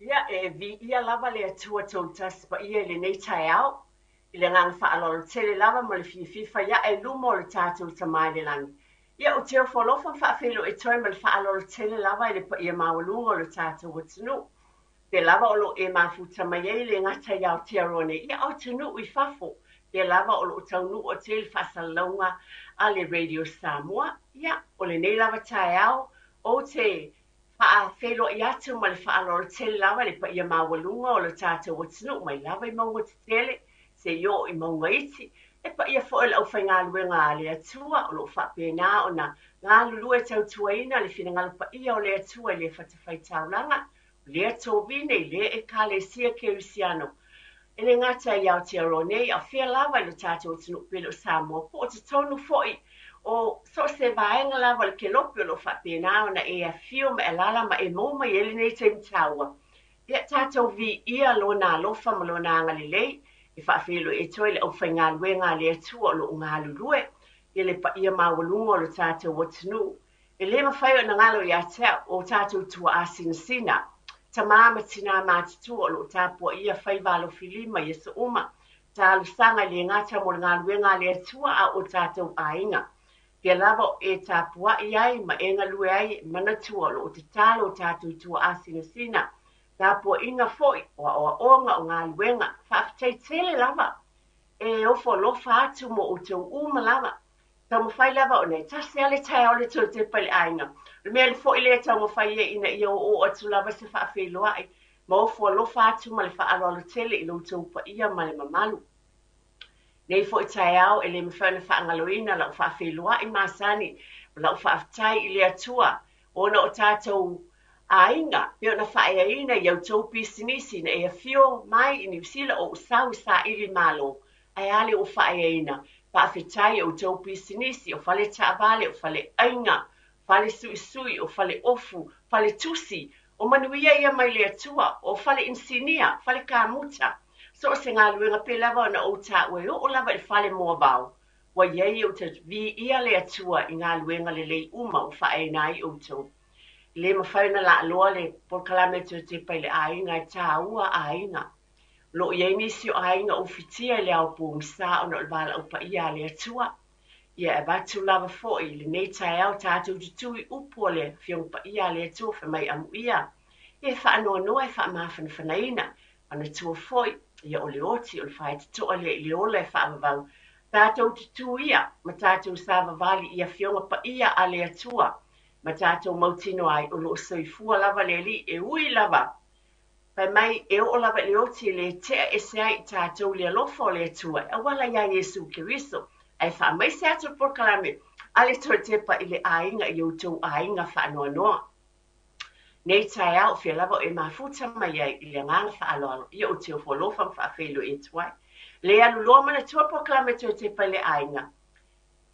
Ia vi ia lava le atua tau tas pa ia le nei tai au. I le nganga whaalolo tele lava mo le fifa ia e lumo le tātou tamai le langi. Ia o teo whalofa whaafelo e toi ma le whaalolo tele lava i le pa ia mawalunga le tātou watunu. Te lava o lo e mafuta mai e le ngata iau te arone. Ia o tunu i fafo. Te lava o lo tau nu o te le whasalaunga a le Radio Samoa. Ia o le nei lava tai au o te whaafelo i atu ma le whaalolo tele lava le pa ia mawalunga o le tātou watunu mai lava i maunga te tele. Se yo i maunga iti. E pa ia fo el au whai ngā luenga a le atua o lo whapena o na ngā lulu e tau tuaina le whina ngā pa ia o le atua le whatawhai taulanga. Le ato vine le e ka le sia ke usiano. E le ngata i au te arone a whia lava i le tātou tunu pelo Samoa. Po te tonu foi o so se vaenga lava le ke lopi o lo whapena o na e a whio me e lala ma e mōma i ele nei te mtaua. Ia tātou vi ia lo nā lofa ma lo nā ngali lei. I whaafelo e toi le au whai ngā luenga le atua o lo ngā lulue, i le pa ia mawalunga o le tātou watunu. E le mawhai o na ngalo i atea o tātou tua a sina. Ta māma tina mātitua o lo tāpua ia whai walo filima i esa uma. Tā alusanga le ngata mo ngā luenga le atua a o tātou ainga. Pia lava e tāpua i ai ma e ngā lue ai manatua o lo te talo o tātou tua a sina. Ta po inga foi o onga o ngā luenga whaaftai tele lava e ofo lofa atu mo o tau uma lava tau mawhai lava o nei tasi ale tai o le tau te pali ainga le mea le foi le tau mawhai e ina i o atu lava se whaafei loai ma ofo lofa atu ma le whaaloalo tele i lo tau pa ia ma le mamalu nei foi tai au e le mawhai na whaangaloina lau whaafei loai masani lau whaaftai i le atua ona o tātou Aiga, peo na whaeaina i au tau pisinisi na e a whio mai i niusila o usau sa ili malo. Ai ale o whaeaina, pa awhitai o tau pisinisi o whale taavale o whale ainga, whale sui sui o whale ofu, whale tusi, o manuia ia mai le atua, o whale insinia, whale kāmuta. So o se ngā luenga pe lava na o ta ue o lava i whale mua bau. Wa iei o te vi ia le atua i ngā luenga le lei uma o whaeaina i o tau. Le mawhaina la aloa le porkalame te pai le ainga e tā ua ainga. Lo iei nisi o ainga o fitia le au pōngsa o no wala upa ia le atua. Ia e batu lava foi le nei tai au tātou tutui upo le fiong pa ia le atua wha mai amu ia. Ia wha anoa noa e wha mawhana whanaina. Ana tua foi, ia o le oti o le whae te toa le i le ola e wha amavau. Tātou tutu ia, ma tātou sāva vali ia fionga pa ia a le atua. Ma tātou mautino ai o lo soifua lava le li e ui lava. Pai mai e o lava le oti le tea e se ai tātou le alofo le atua. E wala ia Yesu Kiriso. Ai wha mai se atu porkalame. Ale toi tepa i le ainga i o tau ainga wha anoa noa. Nei tai au fia lava e mafuta mai ai i le nganga wha aloalo. I o teo wholofam wha whelo e tuai. Le alu loa mana tua porkalame toi tepa i le ainga.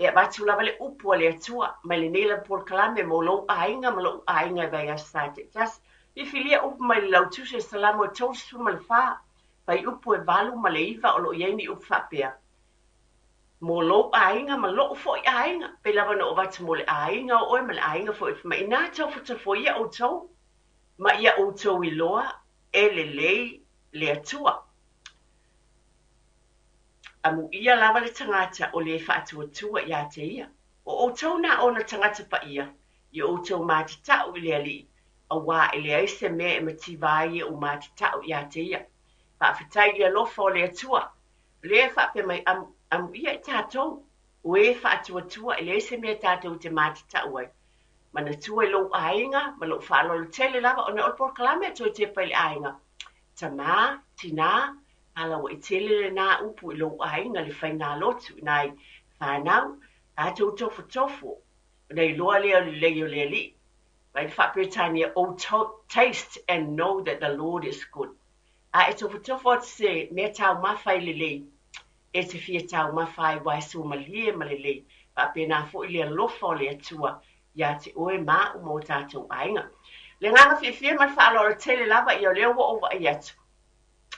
E batu lava le upu le atua, mai le nela por kalame mo lo ainga ma lo ainga vai asate. Just i filia upu mai lau tuse salamo tosu ma le fa, pai upu e valu ma le iva o lo ieni upu fapea. Mo lo ainga ma lo fo i ainga, pe lava no vatu mo le ainga o e ma le ainga fo i ma ina tau futa fo ia o tau, ma ia o tau i loa e le lei le atua. Amu ia lava le tangata o le whaatuatua ia te ia. O tau na o na tangata pa ia. I o tau mātitau i le ali. A wā e le aise me e mativai o mātitau ia te ia. Whawhitai ia lofa o le atua. Le e whape mai amu ia e tātou. O e whaatuatua e le aise me tātou te mātitau ai. Mana tua e lo ainga, ma lo whaalolo tele lava o na olpor kalame to te pa le ainga. Tamā, tina, ala wa itele na upu i lo ainga le whaina lotu nai whanau a tau tofu tofu nei loa leo leo le li. Vai le whapetania o taste and know that the Lord is good. A e tofu tofu at se mea tau mawhai le le e te fia tau mawhai wai su malie ma le le whapena fo i le lofa o le atua ia te oe ma o mo tātou ainga. Le nganga fia man whaalora tele lava i o leo wa ova i atu.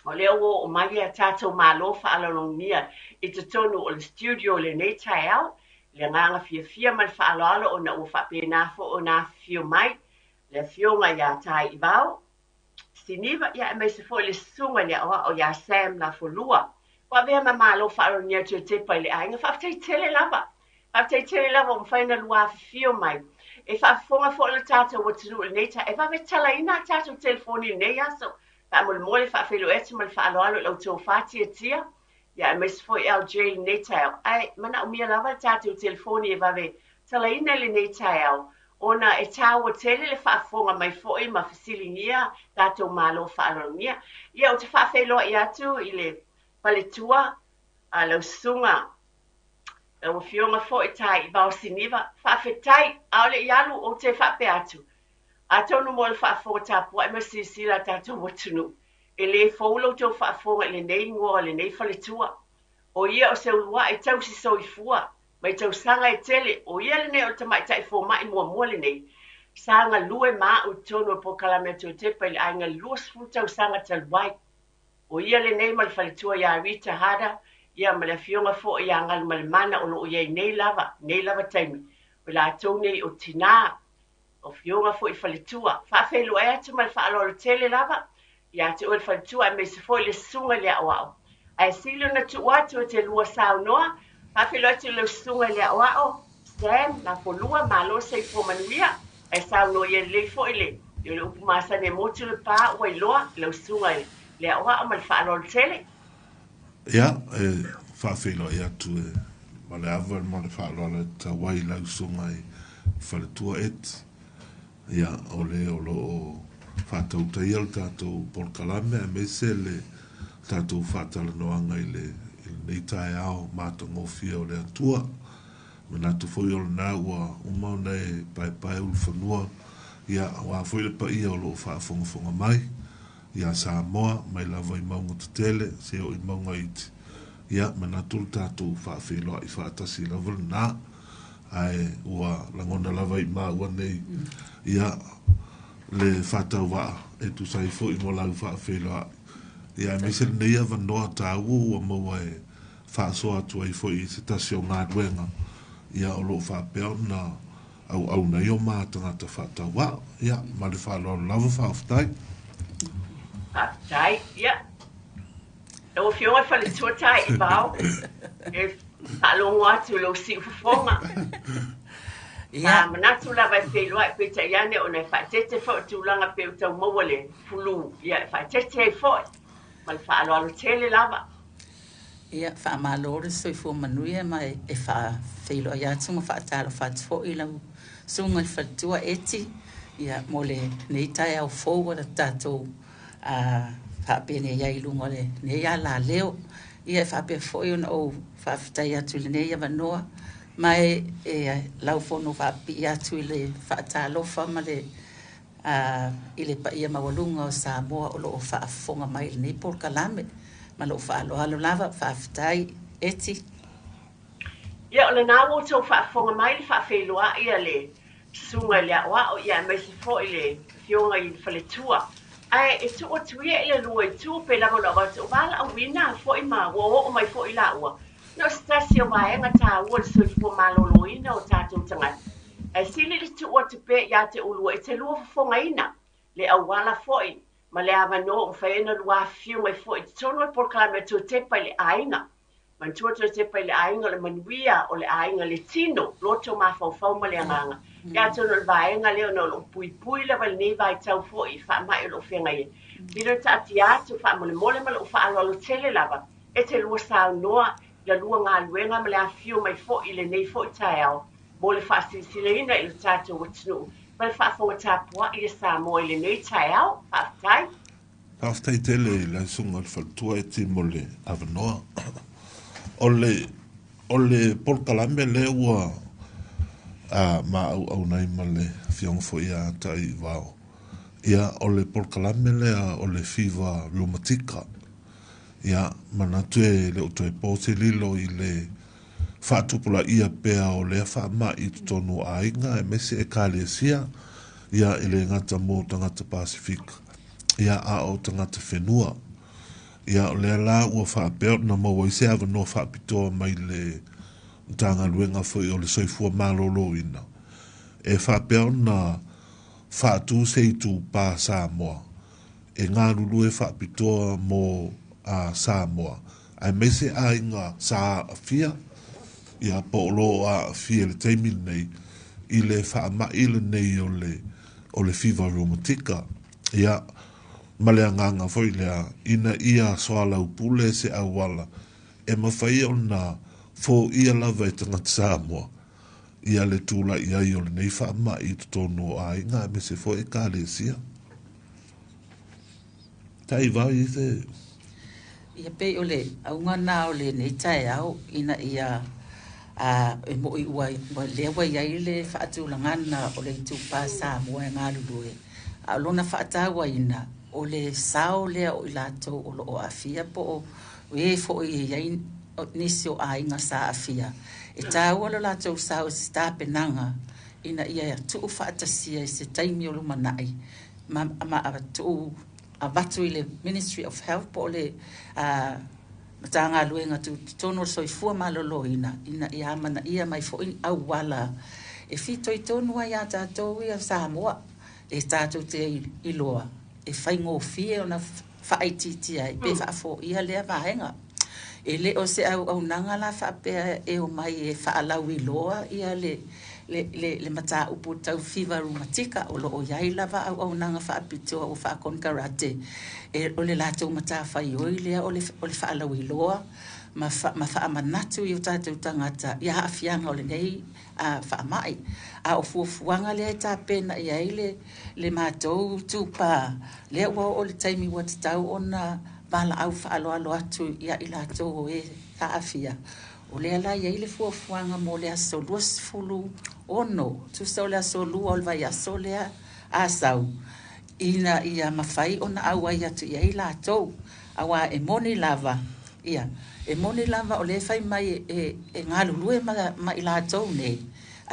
O leo o mai a tātou mālo whaalolongia i te tonu o le studio le nei tai au, le nganga fia man whaaloalo o na o whapena fo o na fio mai, le fionga ia tai i vau, siniva ia me se foi le sunga le o ia Sam na folua wa vea malo fa nia te Tepa le ainga fa te tele lava o faina lua fio mai e fa fonga fo le tata o tulu le ta e fa ve tala ina tata telefoni ne ya so fa mo le fa felo et mo fa alo lo to fati tia ya me se foi LJ ne ta ai mana o mia lava tata telefoni e va ve tala ina le ne ta ona e taua tele le whaafonga mai fo'i ma fasilinia tātou malo whaarongia. Ia o te whaafeloa i atu i le paletua a lau sunga. O fionga fo'i tai i bao siniva. Whaafetai a ole i alu o te whaape atu. A tonu mo le whaafonga tāpua e masisila tātou watunu. E le faulo tō whaafonga le nei ngoa le nei paletua. O ia o se ulua e tau si soifua. Mai tau sanga e tele, o ia le nei o te mai tai fō mai mua le nei. Sanga lue maa u tono po kalamea tō Tepa le ainga lua sfu tau sanga talwai. O ia le nei ma le whaletua ia Rita Hada, ia ma le fionga fō ia ngal ma le mana o lo ia nei lava taimi. O la tau nei o tina, o fionga fō i whaletua. Whawhelo e atu ma le whaalo le tele lava, ia te o le whaletua e me se fō i le sunga le awao. Ai silo na tu watu te lua sao noa, Hafelo atu le sunga le awao, Sam na folua malo se fo manuia, e sa no ye le fo ile. Yo le upu masa ne motu le pa o iloa le sunga le awao mal fa no tele. Ya, fa felo ya tu ma le ava ma le fa le tawai la sunga fa le tua et. Ya, ole o fa tau taiel tatou por kalame me se le tatou fa tala noanga ile nei tai ao mātongo fia o le atua. Mana tu foi o na ua umau nei pai ulu whanua. Ia wa foi le pa ia o lo whaafonga mai. Ia Samoa mai lava i maunga te tele, se o i maunga iti. Ia mana tulu tātou whaafeloa i whaatasi lava na. Ai ua langona lava i ua nei. Ia le whaatau waa e tu sai fo i mo lau whaafeloa. Ia me se nei ava noa tāu ua maua e whaasoa atu ai foi se tasi o ngā ruenga. Ia o lo whaapea na au nei o mātanga ta whaatau wa. Ia, ma le whaaloa lava whaaftai. Whaaftai, ia. E o fionga whale tuatai i bao. E whaalongo atu lo si ufafonga. Ia. Manatu lava e wheloa e peta iane o nei whaatete fo tūlanga pe utau mawale fulu. Ia, whaatete e fo. Ma le whaaloa lo tele lava. Ia fa malore so fo manuia mai e fa feilo ia tuma fa talo fa fo ila sunga fa tua eti ia mole nei tai au fo wa tato a fa bene ia ilunga le nei ia la leo ia fa pe fo yo no fa tai atu le nei ia vanoa mai e lau fo no fa pi atu le fa talo fa male ile pa ia mawalunga o Samoa o lo fa fonga mai nei por kalame malo falo halo lava faftai eti ia le na wo to fa fonga mai le fa feloa ia le sunga le wa o ia me se fo ile fionga i faletua ai e tu o tu ia ile lo e tu pe la lo ba tu bala o wina fo i ma wo o mai fo i la wa no stasio mai nga ta wo so fo malo lo ina o ta tu tanga ai sili le tu o tu pe ia te ulu e te lo fonga ina le awala fo i ma le ava no o whaena lua fiu mai fo i tono por kalame tō Tepa le ainga. Man tua tō Tepa le ainga le manuia o le ainga le tino, loto ma fau ma le anganga. Ia tono le vaenga leo no lo pui le wale nei vai tau fo i wha mai lo whenga i. Piro ta ati atu wha mole ma lo wha alo alo tele lava. E te lua sao noa, la lua ngā luenga ma le a fiu mai fo i le nei fo i tai ao. Mo le wha silsileina i lo tātou watinu. Mal whaafonga tāpua i Samoa i le nei tai au, whaaftai. Whaaftai tele la sunga al whaltua e ti mole avanoa. Ole porkalame le ua ma au nai ma le fionga fo ia tai wao. Ia ole porkalame le ole fiva lumatika. Ia manatue le utoe pose lilo i le whaatupula ia pea o lea whaama i tonu Aiga e mese e kālesia ia ele ngata mō tangata Pasifika ia a o tangata whenua ia o lea la ua whaapeo na maua i se ava no whaapitoa mai le tanga luenga fo i o le soifua malolo ina e whaapeo na whaatu se i tū pā Samoa e ngā lulu e whaapitoa mō Samoa. Ai mese a inga sa fia, ia po lo a fia le teimil nei, i le whaama ile nei o le fiva romatika. Ia, male nganga foi lea, ina ia soala upule se awala, e mawhai o na fo ia lava e tangata Samoa. Ia le tūla ia i o le nei whaama i tono a inga, me se fo e ka le sia. Tai vai i te... Ia pe o le, aunga nā o le nei tae au, ina ia e mo i ua lewa iai le whaatulangana o le tupa Samoa e ngā lulue. A lona whaatawa ina, o le sao lea o i lato o lo o afia po o e fo i iai nisi o ainga sa afia. E tāua lo lato sao se tāpenanga, ina ia tuu whaatasia i se taimi o lumanai, ma tuu a watu i le Ministry of Health po le matanga luenga tu tono soifua malolo ina ia mana ia mai fo in au wala e fito i tonu ai a tātou i a Samoa e tātou te i loa e whaingo fie o na whaititi ai pe whaafo ia lea vahenga e le o se au nanga la whaapea e o mai e whaalau i loa ia le mata upu tau fiva rumatika o lo o iai lava au nanga whaapitoa o whaakonkarate e o le latou mata whai oi lea o le whaalau i loa ma whaamanatu i o tātou tangata ia haafianga o le nei a whaamai a o fuafuanga lea i tā pena i ai le mātou tūpā lea ua o le taimi ua tatau o na wala au whaaloalo atu ia i latou o e haafia o lea la iai le fuafuanga mo lea solua sifulu ono tu sau lea solua o le vai aso lea asau ina ia mawhai ona au ai atu iai latou awa e moni lava ia e moni lava o le whai mai e ngā lulue ma i latou ne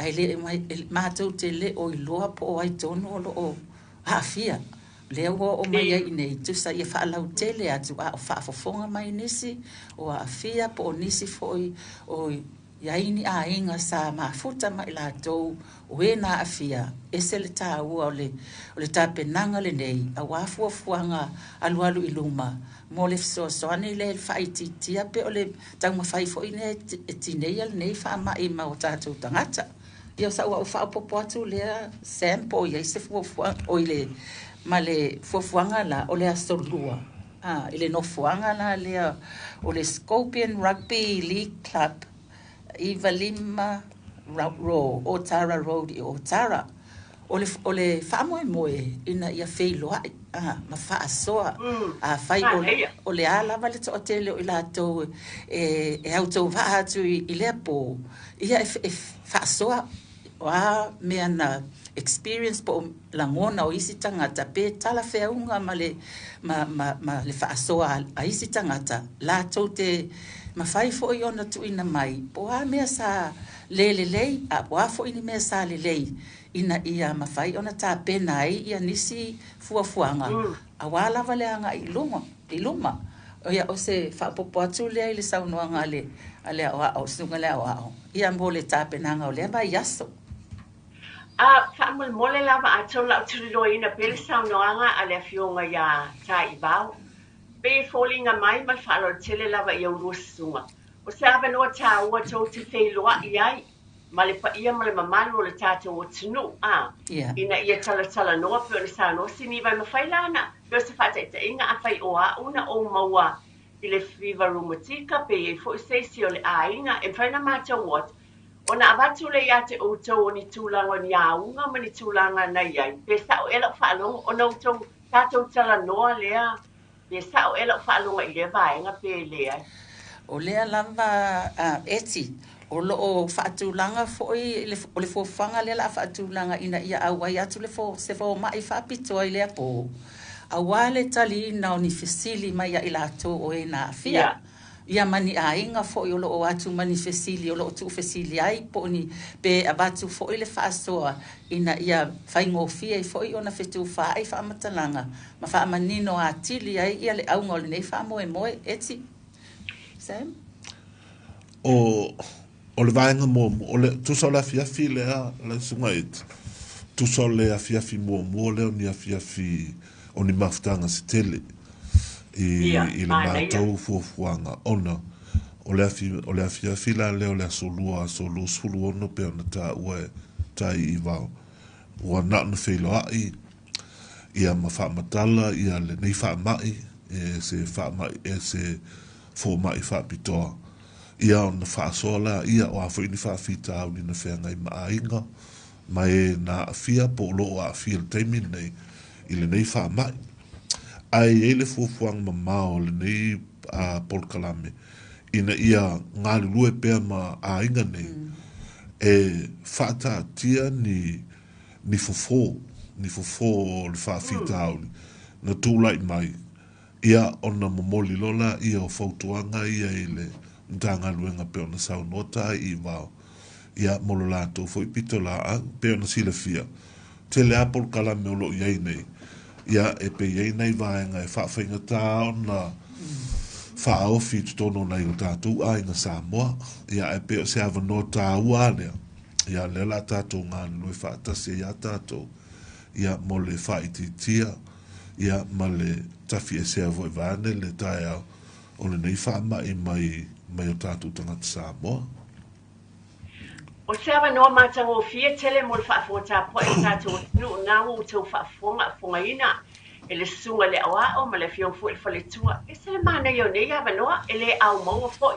ai le mātou te le o i loa po o ai tono o lo o haafia lea ua o mai ai nei tusa ia whaalau tele atu a o whaafofonga mai nisi o a fia po o nisi foi o iaini a inga sa mafuta mai latou o e na a fia e se le tā ua o le tāpenanga le nei a wafuafuanga alualu i luma mo le fisoasoani le whaititia pe o le tau mawhai foi ne e tinei al nei whaamai ma o tātou tangata ia sa ua o whaapopo atu lea sampo ia i se fuafuanga o i le ma le fuafuanga la o le asolua ile no fuanga la lea o le Scorpion Rugby League Club Iva Lima Ro Otara Road i Otara o le whaamoe moe ina ia wheiloa ma whaasoa a whai o le alawa le to atele o i latou e autou waa atu i lea po ia e whaasoa wa mea na experience po langona o isi tangata pe tala feaunga ma le whaasoa a isi tangata la tau te mawhai fo i ona tu ina mai po a mea sa lei a po a fo ini mea sa lei ina ia mawhai ona ta pena ai ia nisi fuafuanga a wala valeanga i luma o ia o se whaapopo atu lea i le saunoanga ale o sunga lea o ia mo le ta penanga o lea mai yaso Whaamul mole lava a tau lau tulilo ina pele saunoanga a lea fionga ia ta i bau. Be fōlinga mai ma whaalo tele lava i au luasunga. O se awa noa tā ua tau te wheiloa i ai. Ma le pa ia ma le mamalu o le tātou o tunu. Ina ia tala noa pe o le sa noa sini vai ma whailana. Pe o se whātai ta inga a whai o a una o maua i le fiva rumatika pe i fo i seisi o le a inga. E whaina mātou wot. Ona avatu le ia te outou o ni tūlanga ni aunga ma ni tūlanga nei ai. Pe sao ela whaalonga o na outou tātou tala noa lea. Pe sao ela whaalonga i lea vaenga pe lea. O lea lava eti. O lo o whaatūlanga foi o le fōwhanga lea la whaatūlanga ina ia awai atu le se fō mai whaapitoa i lea pō. Awale tali ina o ni fesili mai a i lato o e na fia. Ia mani a inga fo i o lo o atu mani fesili, o lo o tu fesili ai po ni pe abatu fo i le whaasoa ina ia whaingo fia i fo i o na whetu wha ai whaamatalanga. Ma wha manino a tili ai ia le aunga o le nei wha moe eti. Sam? O le vaenga mo, o le tusa o le afiafi lea le sunga et. Tusa o le afiafi mo le o ni afiafi o ni maftanga se tele i le mātou fuafuanga ona o le afia fila leo le solua sulu ono pe ona ta ue tai i vau ua na na feilo ai ia ma fa matala ia le nei fa mai se fa mai se fo mai fa pitoa ia ona fa sola ia o afo ni fa fita au ni na fe ngai ma Aiga mai na afia po lo afia le taimi nei i le nei fa mai ai ele fuafuanga ma mao le nei a polkalame ina ia ngā lue pēr ma Aiga nei e whata tia ni fofo le whawhita auli na tūlai mai ia ona momoli lola ia o whautuanga ia ile mtanga luenga pe ona sau nota i vau ia molo lato fo i pito la pe ona sila fia te le apol kala me olo iei nei ia e pe iei nei vaenga e whawhinga tā ona whaofi tutono nei o tātou Aiga Samoa ia e pe o se ava no tā ua lea ia le la tātou ngā nui whaatase ia tātou ia mo le whaititia ia ma le tafi e sea voi vane le tae au o le nei whaamai mai o tātou tangata Samoa. O se awa noa mātango fia tele mo le whaafota po e tātou nu ngā u tau whaafonga ina e le sunga le awa o ma le fiong fu e whale tua e se le mana i o nei awa noa e le au maua fo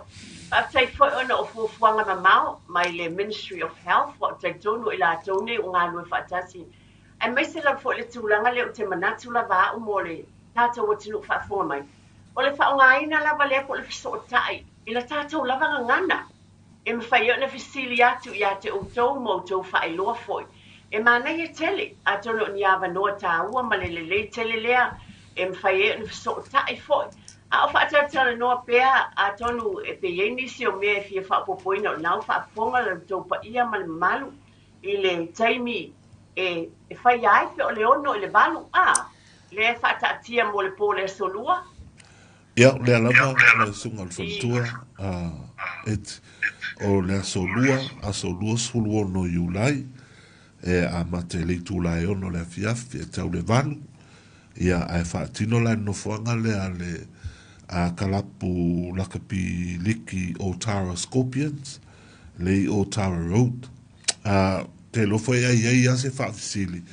Whaatai fo ona o fuafuanga ma mao mai le Ministry of Health wa tai tonu i la tone o ngā nui whaatasi ai mai se la fo le tūlanga le o te manatu la vā o mo le tātou o tinu whaafonga mai o le whaongaina lava le po le fiso o tai i la tātou lava ngana e mwhai o na fisili atu i a te outou mo outou whaeloa foi e mana i tele a tono ni awa noa tā ua ma le tele lea e mwhai o na fiso o tai foi a o whaatara noa pēr a tonu e pe nisi o mea e fia whaapopoina o nau whaaponga le tau pa ia ma le malu i le taimi e whai ai pe o le ono i le balu le whaatatia mo le po le solua ia le alama le sunga le whantua o le solua sulu ono iulai e a mate le tūlai ono le afiafi e tau le valu ia ai whaatino lai no fuanga le a kalapu lakapi liki o Tara Scorpions le o Tara Road te lo foi ai se whaafisili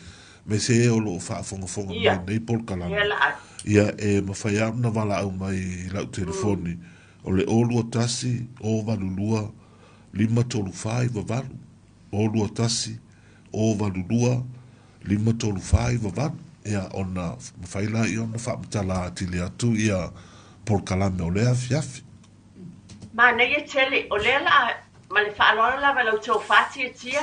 me se o lo whaafonga mai nei polkalanga ia e mawhai na wala au mai lau telefoni o le olu o tasi o valulua 535 valu olu o tasi o valulua 535 valu ia ona mawhai la i ona whaamtala atili atu ia polkalame o lea fiafi. Ma nei e tele o lea la ma le whaalora lava lau tau whati e tia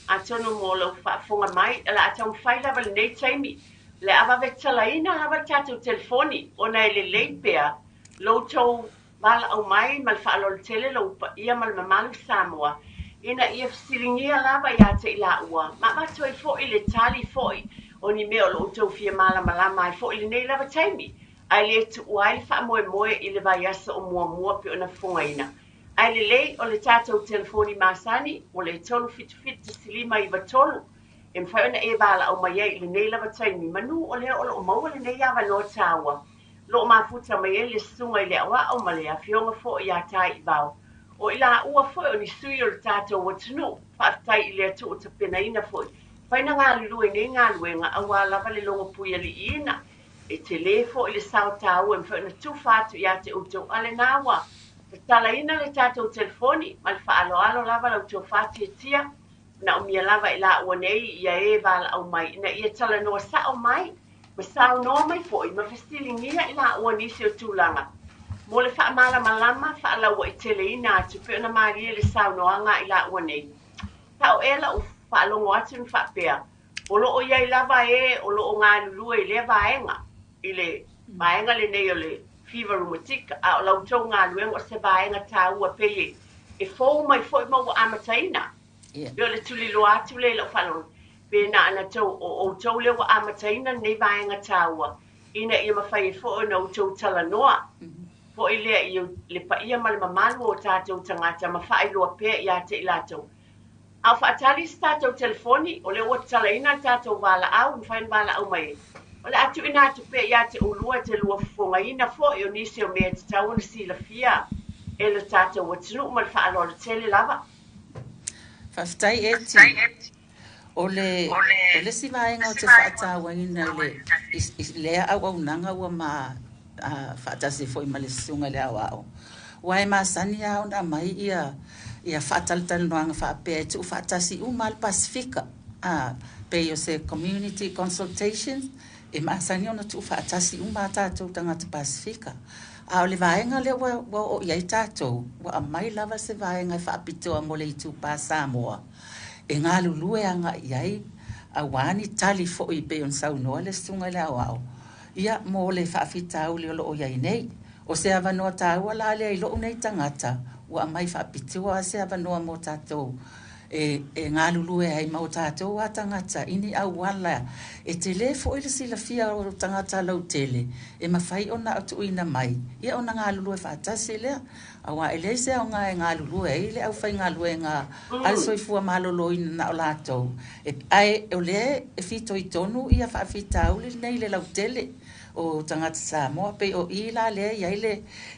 a tono mo lau whaafonga mai la a tau mwhai lava le nei taimi le awa vetala ina lava tātou telefoni o nei le leipea lau tau wala au mai ma le whaalora tele lau pa ia ma le mamalu Samoa ina ia fsiringia lava ia te ila ua ma matoi fo i le tali foi o ni mea o lau tau fia malama ai fo i le nei lava taimi ai le tu uai wha moe i le vai asa o mua pe ona whongaina. Ai le lei o le tātou telefoni masani o le tolu fitu silima i watolu e mwhai ona e wala au mai i le nei lava taimi manu o le o maua le nei awa no tāua. Lo mafuta mai e le sunga i le awa o ma le a fionga fo i a tai i vau. O i la ua fo o ni sui o le tātou o tunu whaatai i le atu o ta pena ina fo. Whai na ngā lulu e nei ngā luenga awa lava le longa puia li ina. E te lefo i le sao tāu e mwhai na tūwhātu i a te utou ale nāua. Te tala ina le tātou telefoni, ma le whaalo lava lau tō whāti e tia, na o mia lava i la ua nei i a e wala au mai, ina ia tala noa sao mai, ma sao noa mai fo i ma festilingia i la ua nisi o tūlanga. Mo le wha malama, whaalaua i tele ina atu, pe ona maria le sao noanga i la ua nei. Tau ela u whaalongo atu ni whapea, o loo iai lava e, o loo ngā lulua i le vaenga, i le vaenga le nei o le fever rheumatica a o lau tau ngā luenga o se vaenga tā ua peye e fōu mai fōi mau amataina o le tuli loa atu le lau whalon pe na ana tau o tau leo amataina nei vaenga tā ua ina ia mawhai e fōu na o tau tala noa fōi lea i le pa ia ma le mamalu o tātou tangata mawhai loa pe i a te i lātou au whaatali si tātou telefoni o le o tala ina tātou wala au mwhain wala au mai O le atu ina te pe ia te ulua te lua fonga ina fo o nisi o mea te tau na si la fia e le tātou watinu ma le whaalo le tele lava. Whaftai eti. O le si vaenga o te whaatawa ina lea au au nanga ua ma whaatasi fo i ma le sunga le au au. Wai ma sani au na mai ia whaataltal noanga whaapea e tu whaatasi ma le Pasifika. Pe o se community consultations e ma sani ona tu whaatasi ma tātou tangata Pasifika. O le vaenga le wa o iai tātou wa mai lava se vaenga whaapitoa mo le itu pa Samoa. E ngā lulue anga iai a wani tali fo i pe on sau noa le sunga le au au. Ia mo le whaafitau le o iai nei. O se avanoa tāua la le i loo nei tangata wa mai whaapitua se avanoa mo tātou. E ngā lulue ai mau tātou a tangata ini au wala e te le fo i le sila fia o tangata lau tele e mawhai ona atu ina mai ia ona ngā lulue whaatasi lea awa e le se o ngā lulue e le au whai ngā lue ngā alsoifua malolo ina na o lātou e ai o le e fito i tonu ia whaafita au le nei le lau tele o tangata Samoa pe o i la le iai le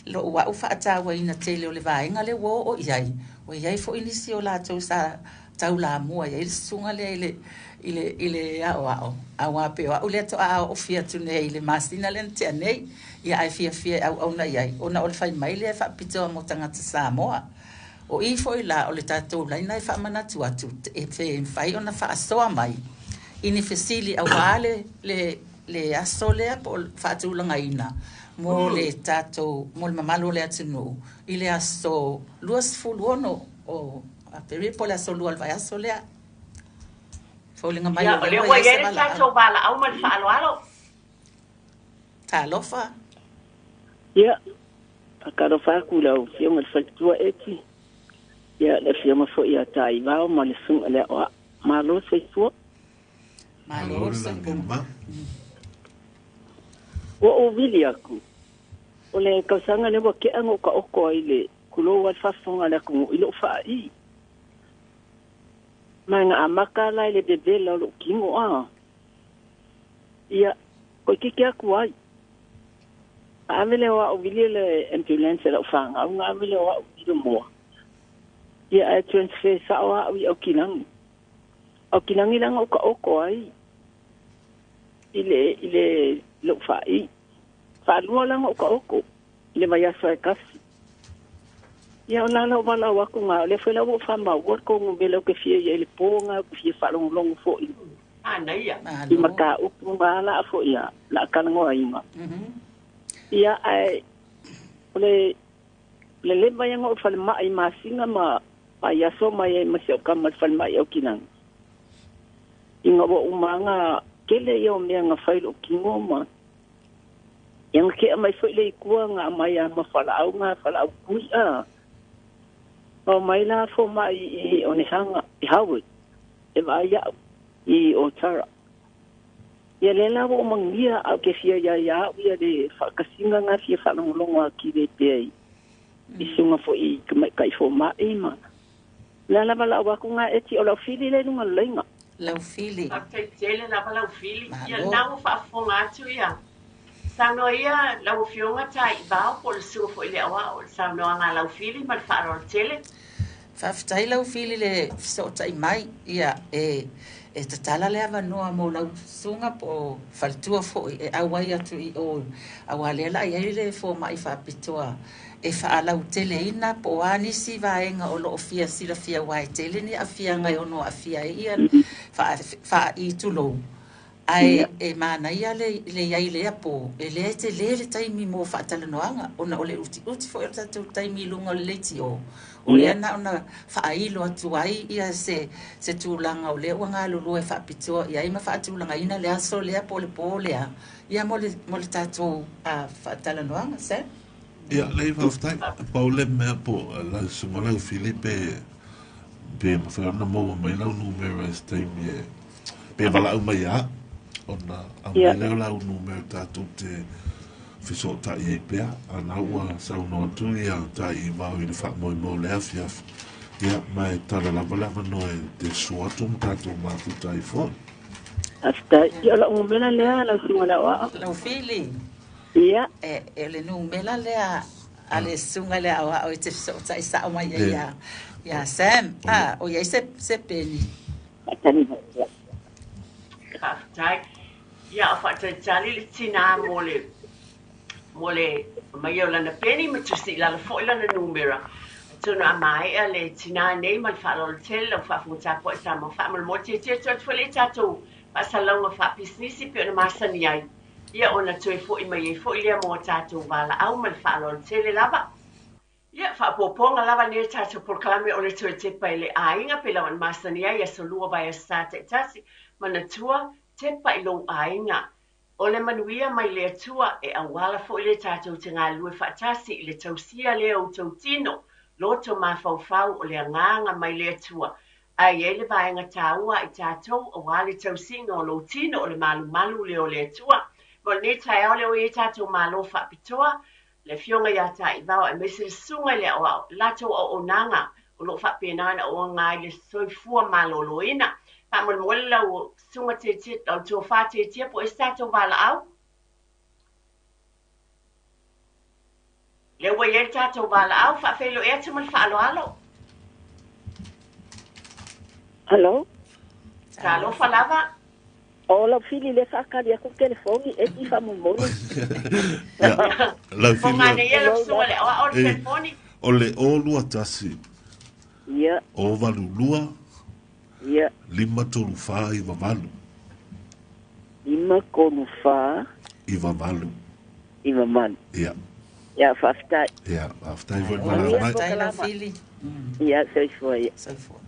lo ua ufa atawa ina tele o le vaenga le wo o iai o iai fo inisi o lātou sa tau la mua iai le sunga le ile ao awa pe o le to a o fia tu nei le masina le te nei ia ai fia au na iai ona o le fai mai le fa pito mo tangata Samoa o i fo ila o le tātou lai nai fa mana tu atu e fai ona fa soa mai ini fesili awale le asole po fatu langa ina mo le tato mo le mamalo le atinu ile aso luas fuluono o a peri po le aso lual vai asole fo le ngamai ya le wa ye tato bala au mal fa alo ta lofa ya akaro fa kula o fio mal fatua eti ya le fio mo fo ia tai va o mal sum le o malo se fo malo se bomba o vili aku o le kausanga le wake ango ka oko ai le kulo wa fafonga le ku ilo fa i manga amaka lai le bebe la lo kingo a ia ko kiki aku ai amele wa o vili le ambulance la fanga nga amele wa o mo ia a transfer sa wa o kinang lang o ka oko ai ile lo fa i fa lo lang o ka oko le vai aso e kasi ia ona la wala wa ku nga le fela wo fa ma wo ko ngubelo ke fie ye le ponga ku fie fa long fo i nei ia i maka u ku ngala fo ia la kana ngo ai ma ia ai le vai ngo fa ma ai ma singa ma pa ia so mai ma se ka ma fa ma i o kinang inga wo umanga kele yo me nga failo kingo ma yang ke mai foi le kua nga mai ma fala au kui a o mai la fo mai i oni hanga i hawut e vai ya i o tara ya le la wo mangia a ke fia ya ia de fa kasinga nga fia fa longa ki de pe i sunga fo i kai fo mai ma la bala wa ku nga eti o la fili le lunga lenga lau fili a te tele la lau fili ia na o fa fonga tu ia sano ia lau fionga tai ba po le su fo ile awa sano nga lau fili mal fa ro tele Whaftai lau fili le so tai mai ia e tatala le ava noa mo lau sunga po faltua fo e awai atu i o awale la ia le fo mai whapitoa e whaalau tele ina po anisi vaenga o loo fia sila fia wai tele ni a fia ngai ono a fia ia wha i tulo ai e mana ia le iai lea po e lea te le taimi mo whaatala noanga ona o le uti fo e tatu taimi lunga le leiti o lea na ona whaailo atu ai ia se tūlanga o lea ua ngā lulu e whaapitoa ia ima whaatulanga ina lea so lea po le lea ia mo le tatu a whaatala noanga se ia lei whaftai paule mea po la sunga lau Filipe pe mawhana mo mai lau numero es taimi e pe wala au mai a ona a mai lau numero tātou te fiso ta i pea ana ua sau no tu ia ta i mau i le wha mo lea fiaf ia mai tala lava no e te suatu tātou mātu tai fo Hasta ia la umela lea la sunga la wa. Lau fili. Ia. E le nu mela lea a le sunga lea o te so tai sa o mai ia. Ia Sam. O ia se peni. Atani. Tai. Ia fa te tali le tina mole mai o lana peni ma tusi la fo lana numera. Tuna mai le tina nei mal fa lo tel o fa funta po sa mo fa mo te fole tato. Pasalonga fa business pe na masani ai. Ia ona toe fo I mai fo ia mo tato wala au mal fa lo tel lava. Ia fa poponga lava ne tato por kalame o le toe Tepa I le ainga pe lawan masani ai so lua vai sa te tasi manatua Tepa I lo ainga. O le manuia mai le atua e awala fo I le tato te ngā lue fa tasi I le tausia le o tautino loto mafau o le anganga mai le atua. Ai ele vaenga taua I tātou o wale tausinga o lo tino o le malu le o le atua. Mo ne tai o le o e tātou malo whapitoa, le fionga ia tai vau e mese sunga le o lato o onanga o lo whapenana o ngai le soifua malo loina. Pa mo mole la o sunga te o tō wha te po e tātou wala au. Le wai e tātou wala au, whawhelo e atumal whaalo alo. Hello. Talo falava. O la fili le whakari ako telefoni e ti wha mumoni. La fili. Mongane ia le sunga le o telefoni. O le o lua tasi. Ia. O valu lua. Ia. Lima tolu wha I vavalu. Lima konu wha. I vavalu. I vavalu. Ia. Ia whaftai. Ia, whaftai voi Lau mai. tai lau fili. Ia, soifua ia. Soifua.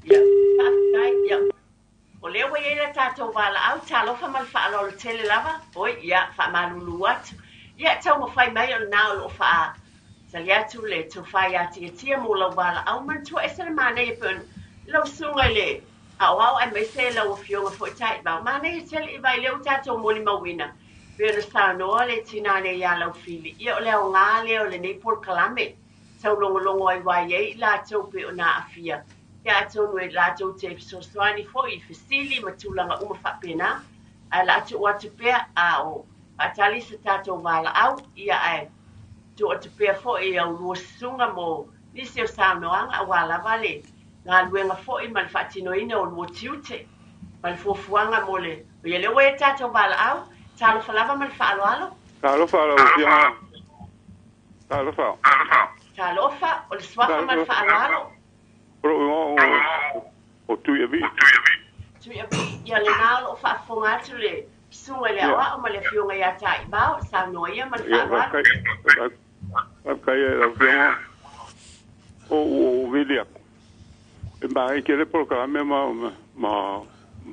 Ia, whaftai, ia. O leo e la tātou wala au, talo wha mal wha alo tele lava. Oi, ia, wha malulu atu. Ia, tau mo whai mai o nao lo wha sali atu le tau whai ati tia mo la wala au man tua e sara mana e pun lau sunga le. Au ai mai se lau fionga fo tai ba. Mana e tele I vai leo tātou moli mawina. Pera sa noa le tina ne ia lau fili. Ia o leo ngā leo le nei por kalame. Tau longo ai wai e la tau pe o na afia. Ia tonu e la tau te sosoani fo I fesili ma tūlanga uma whapena. A la tau atu pea a o atali sa tātou wala au. Ia ai tu atu pea fo I au lua sunga mo nisi o saunoanga a wala vale. Ngā luenga fo I mal whatino ina o lua tiute. Mal fuafuanga mo le. Ia le we tātou wala au. Talo falava mal whaalo alo. Talo whaalo fianga. Talo whaalo. Talo wha o le swafa mal whaalo alo. Pro o tui avi. Tui avi. Ia le nao o whaafonga atu le sunga le awa o ma le fionga ia tai bao. Sa noa ia mal whaalo alo. Kai e la fianga. O vilia. E mai ke le programa ma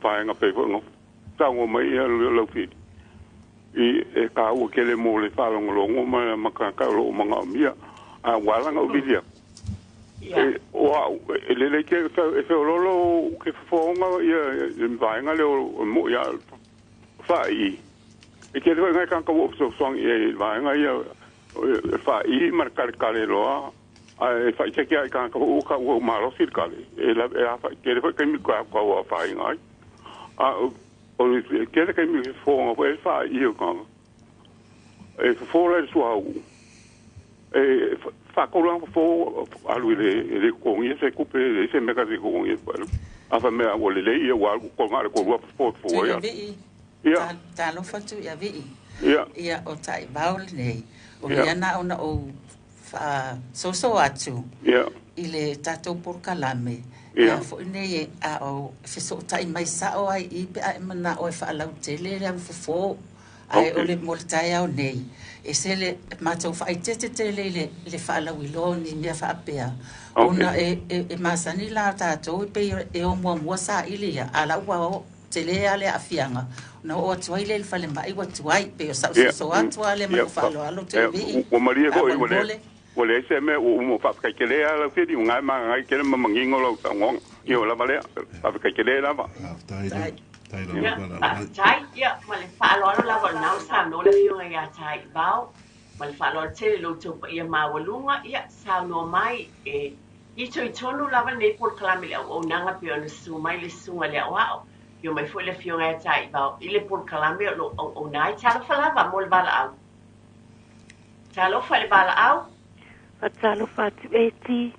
vaenga pe ko. Tango mai ia lo fi. E ka o ke le mo le falong longo ma ka lo manga mia. A wala nga vilia. Le ke e lolo ke fonga ia vaenga le mo ia fai e ke nga ka ko so song e vaenga ia fai marcar lo a fai che ke ka ka o malo circale e la ke foi ke mi ka ko fai ngai a o ke ke mi fonga e fai io ka e fora suau e fa ko lang fo alu le ko ngi se coupe se me ka se ko ngi a fa me a wo le ia wa ko ngare ko wa fo ya ia talo fatu ia vi ia o tai baul nei o ia na ona o fa so atu ile tato por kalame ia fo nei a o se so tai mai sa o ai I pe a mana o fa lau tele le fo ai o le moltai au nei e se le matou fa I te le fa lau iloni mea fa apea ona e masani la tatou pe e o mua sa ilia ala ua te le ale afianga na o atu ai le fale mai o atu ai pe o sa so atu ale mai fa alo te vi o maria ko o le se me o mo fa ka ke le ala fedi nga ma nga ke ma mangingo lo ngong yo la vale fa ka ke le la va tai ia ma le fa alo la va na sa no le fionga ia tai bao ma le fa alo te lo tu ia ma walunga ia sa no mai e I tonu lava nei por kalame le o nanga pe ona su mai le sunga le o Yo mai foi le fionga e tai ba ile por kalame o nai talo fala va mol bala au. Talo fale bala au. Fatalo fatu eti.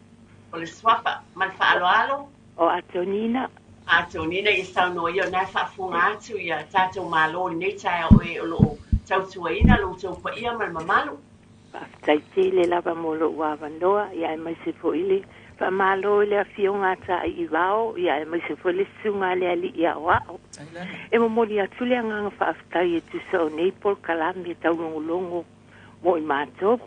O le swafa mal fa alo. O atonina. Atonina i sa no yo na fa funga atu ya tato malo nei tai o e lo tau tuaina lo tau pa ia mal mamalu. Tai te le lava molo wa vandoa ia mai se fo ile fa malo le fionga ta I vao ia mai se fo le sunga le ali ia wa e mo moli atu le nga fa tai e tu so nei por kalami tau longo mo I mato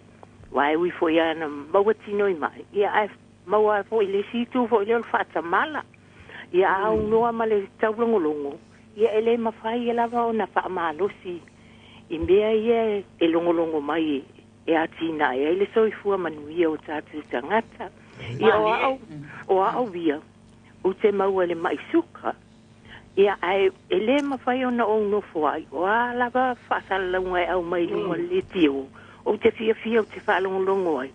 wa wi fo ia na mawati no mai ia ai mawa fo ile si tu fo ile fa mala ia au no male tau longo ia ele mafai lava ona fa malo si imbea ia e longo mai e atina e le soifua manuia o tatu tangata ia o au via o te maua le maisuka ia ai ele mawhai ona o nofo ai o a lava whaasalunga e au mai lunga le tio o te fia o te whaalongolongo ai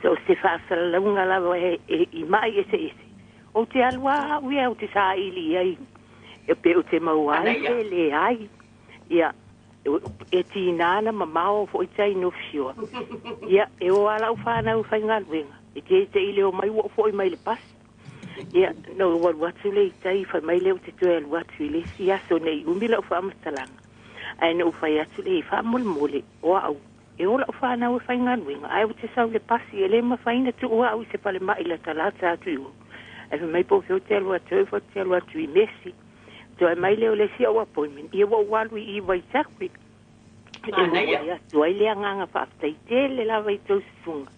so se whaasalunga lava I mai ese o te alua uia o te sa ili ai e pe o te maua ai le ai ia e tinana mamao fo I tai no fio ia e o ala ufana u fainga wenga e te ile o mai wo fo I mai le pas ia no wa tule tai fa mai le te tu wa tule sia so nei umila fa amtalanga ai no fa ya tule fa mol o au e o la ufana u fainga wenga ai te sa le pas ele ma faina tu o au se pale mai la talata tu e mai po hotel wa tu Messi so mai le le si o appointment I wo walu I vai sakwi ia so ile nganga fa tai le la vai to sunga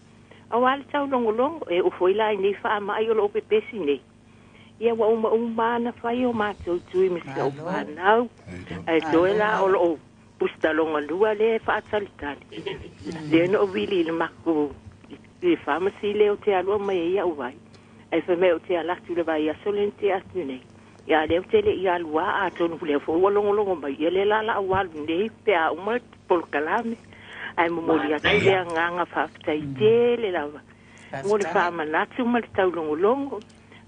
awal tau longo e o foi la ni fa mai o lo pepesi nei ia wa uma na fa yo ma to mi se o pa nau e so la o lo pusta longa lua le fa talitani le no vili le mako I pharmacy le o te alo mai ia o vai e fa me o te ala tu le vai a solente atu nei ia le tele ia lua a tonu le fo longo mai ele la wal nei pe a uma por kalame ai mo molia te nganga fa tai tele lava mo le fa manatu mal tau longo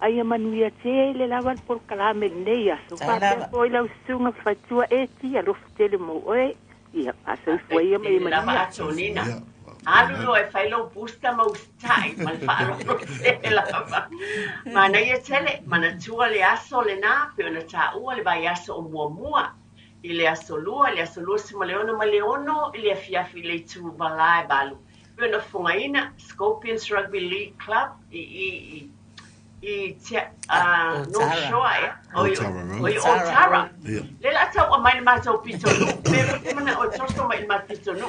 ai manuia tele lava por kalame nei a so fa po ila sunga fa tua eti a lo tele mo e ia a so foi mai lava atonina alu no e fai lo busta mo stai mal fa lo lava mana ia tele mana tua le aso le na pe ona ta ua le vai aso o mua I le aso lua si maleono I le afiafi le tu balai balu pe ona fungaina Scorpions Rugby League Club I no show o Tara le la tau o mai le matou pitonu me mana o tosto mai le matou pitonu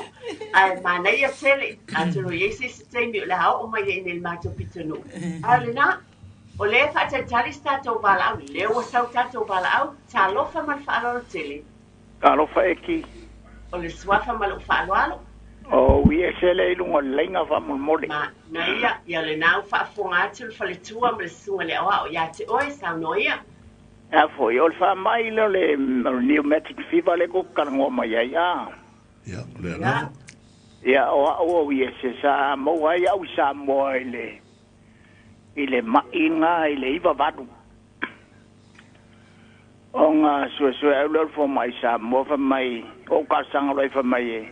ai mana ia tele atu no yesi sistemi le hao o mai le matou pitonu ale na o le fa tali stato balau le o sau tato balau talofa mal fa alo tele talofa eki o le swafa mal fa alo o wi esele lungo lenga fa mole na ia le nau fa fonga atu fa le tua mal sunga le o ya te oi sa noia a foi o fa mai le pneumatic fever le ko kango mai ya ya le la ya o wi ese sa mo ai au sa mo ile mainga ile iva vadu onga so le fo mai sa mo fa mai o ka sanga le fa mai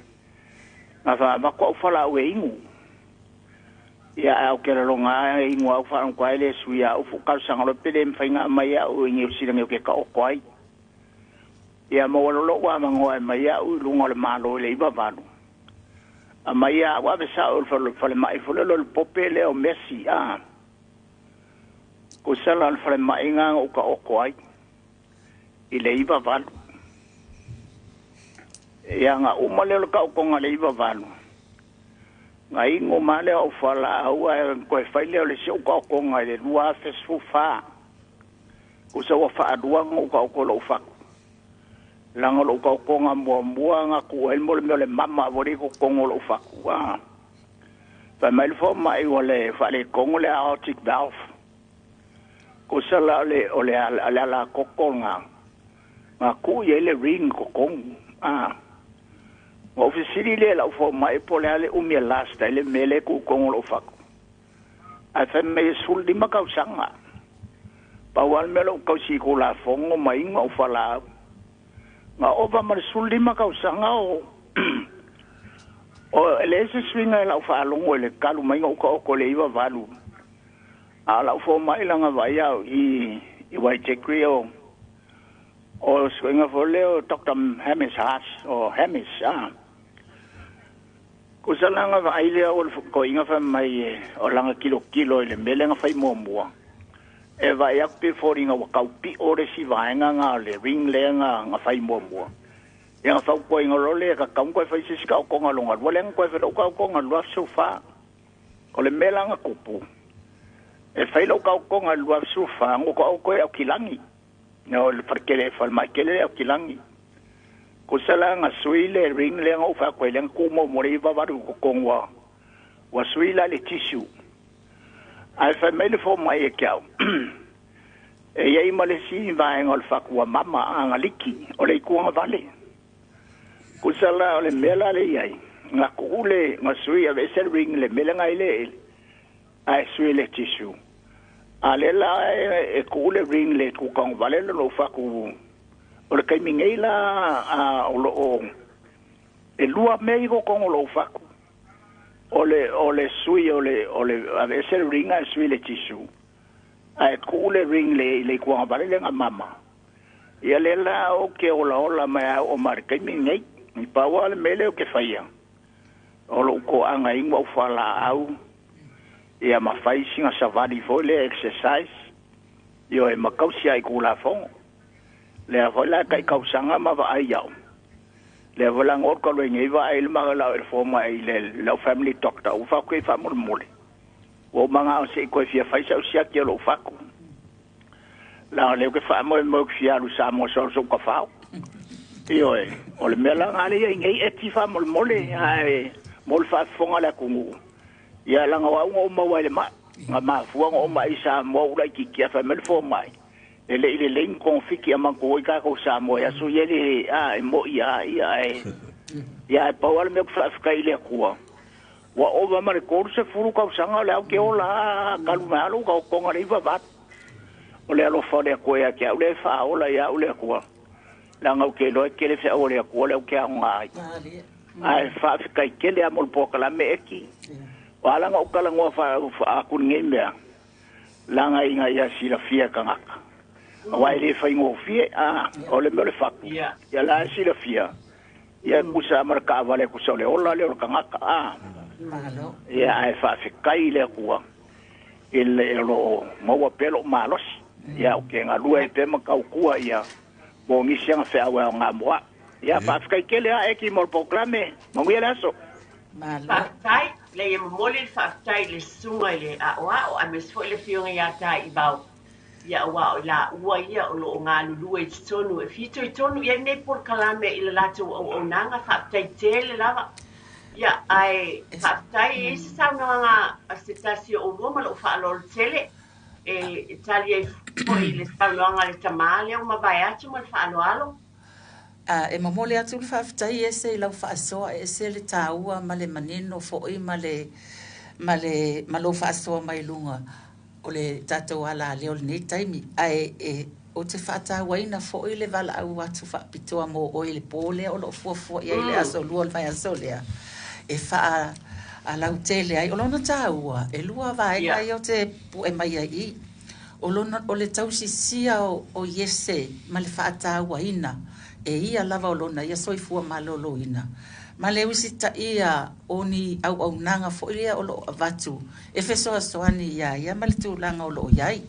ava ma ko fala we ingu ya au kera longa ingu au fa ko ile suia o ka sanga le pele mfainga mai au ngi sira ke ka o koi ya mo lo wa mango mai au lunga le malo le iva vadu a mai wa be sa o fa le mai fo le popele o Messi ko sala al fa mai nga o ka o koi ile iva vadu ya nga umale ka ko nga le iva vanu ngai ngo male o fala au ko faile le se ko ko nga le lua fe sufa ko se wa fa adua ngo ko lo fa la ngo lo ko nga mo nga ko el mo le mama vori ko ngo lo fa wa fa mai fo mai wale fa le ko le aortic valve ko sala le o le ala ko nga ma ku ye le ring ko o fisiri le la fo mai pole ale umi lasta le mele ku ko lo fa a fe me sul di makau sanga Pawal melo kausi ko la fongo mai nga ufala. Nga ova mar sulima kausanga o o elese swinga la ufalongo le kalu mai nga uko le iwa valu. Ala ufo mai langa vai au I wai tekrio o swinga voleo Dr. Hamis Haas o Hamis Kusalanga vai le o ko inga fa mai o langa kilo le melenga fai moa. E vai akpe foringa wa kaupi ore si vaenga nga le ring le nga fai moa. Ia nga fau koe ngolole ka kaum koe fai sisi ka o konga longa. Waleng koe fai ka o konga luaf sofa. O le mela nga kupu. E fai lau ka o konga luaf sofa. Ngo ka o koe au kilangi. Nga le parkele e falma kele au kilangi. Kusala nga sui le ring le nga ufa koe le nga kumo mori iwa varu ko kongwa. Wa sui la le tishu. Ai fai mele fo mai e kiau. E iei malesi vaenga o le fakua mama anga liki. O le ikuanga vale. Kusala o le mela le iai. Nga kuule nga sui a vesel ring le mela ngai le. Ai sui le tishu. A le la e kuule ring le kukang vale le no faku. O le kaimingei la o lo o. E lua mei ko kong o lo faku. O le sui o le a vesel ring a sui le tishu. Ai kuule ring le kukang vale le nga mama. Ia le la o ke o la ola mai o mar kaimingei. Ni pawa le mele o ke faia. O lo ko anga inga o fala au. Ia mawhai singa savadi foi le exercise. Io e makausi ai kula fongo. Le a foi la kai kausanga ma va ai au. Le a vola ngor ko le ngai va ai le magala e forma ai le family doctor. O fa ko fa mo mole. O manga o se ko fia fai sa o sia ke lo fa ko. La le ko fa mo fia lu sa mo so ka fa. Io o le mela ngale ngai e ti fa mol mole ai mol fa fonga la kungu ia langa wa ngo ma wa le ma nga ma fu ngo ma isa mo la ki ki fa mel fo mai le len konfiki ama ko ka ko sa mo ya so ye le mo ia pa wal me fa ka ile ko wa o va ma ko se furu ka sanga la ke o la kalma lo ka ko ngari va va o le lo fa le ko ya ke o le fa o la ya o le ko langa o ke lo ke le fa o le ko le ke nga ai fa ka ke le amol po kala me eki wala nga o kala ngo fa aku ngeme langa inga ya sila fia kangaka wa ile fa ngo fie o le me le fa ya la sila fia ya kusa marka vale kusa le ola le kangaka malo ya ai fa ka ile ko ile lo mo pelo malos ya o ke nga lue te ma ka ku ya bo ngi siang fe awa nga moa ya pa ska kele a eki mol proclame mo ngi laso malo tai le mole fa tai le sunga le a wa o a mes fo le fiunga ya tai bau ya wa la wa ya o lo nga lu e tonu e fito tonu ye ne por kalame ile lato o nanga fa tai tele lava ya ai fa tai sa nga asitasi o mo lo fa lo tele e Italia foi le salonga le tamale o mabai atu mal fa alo e mamole atu le whaftai e se lau whaasoa e se le tāua ma le manino fo'i ma lo whaasoa mai lunga o le tātou ala leo le nei taimi ai o te whaatawaina fo'i le wala au atu whaapitoa mo o le pōle o lo fuafua i le aso lua le vai aso lea e wha a lau tele ai o lona tāua e lua vai ai o te pu e mai ai o lona o le tausisia o Iese ma le whaatawaina e ia lava o lona ia soifua malolo ina ma le usita ia oni au nanga fo ia o lo avatu e fesoa soani ia ma le tūlanga o lo iai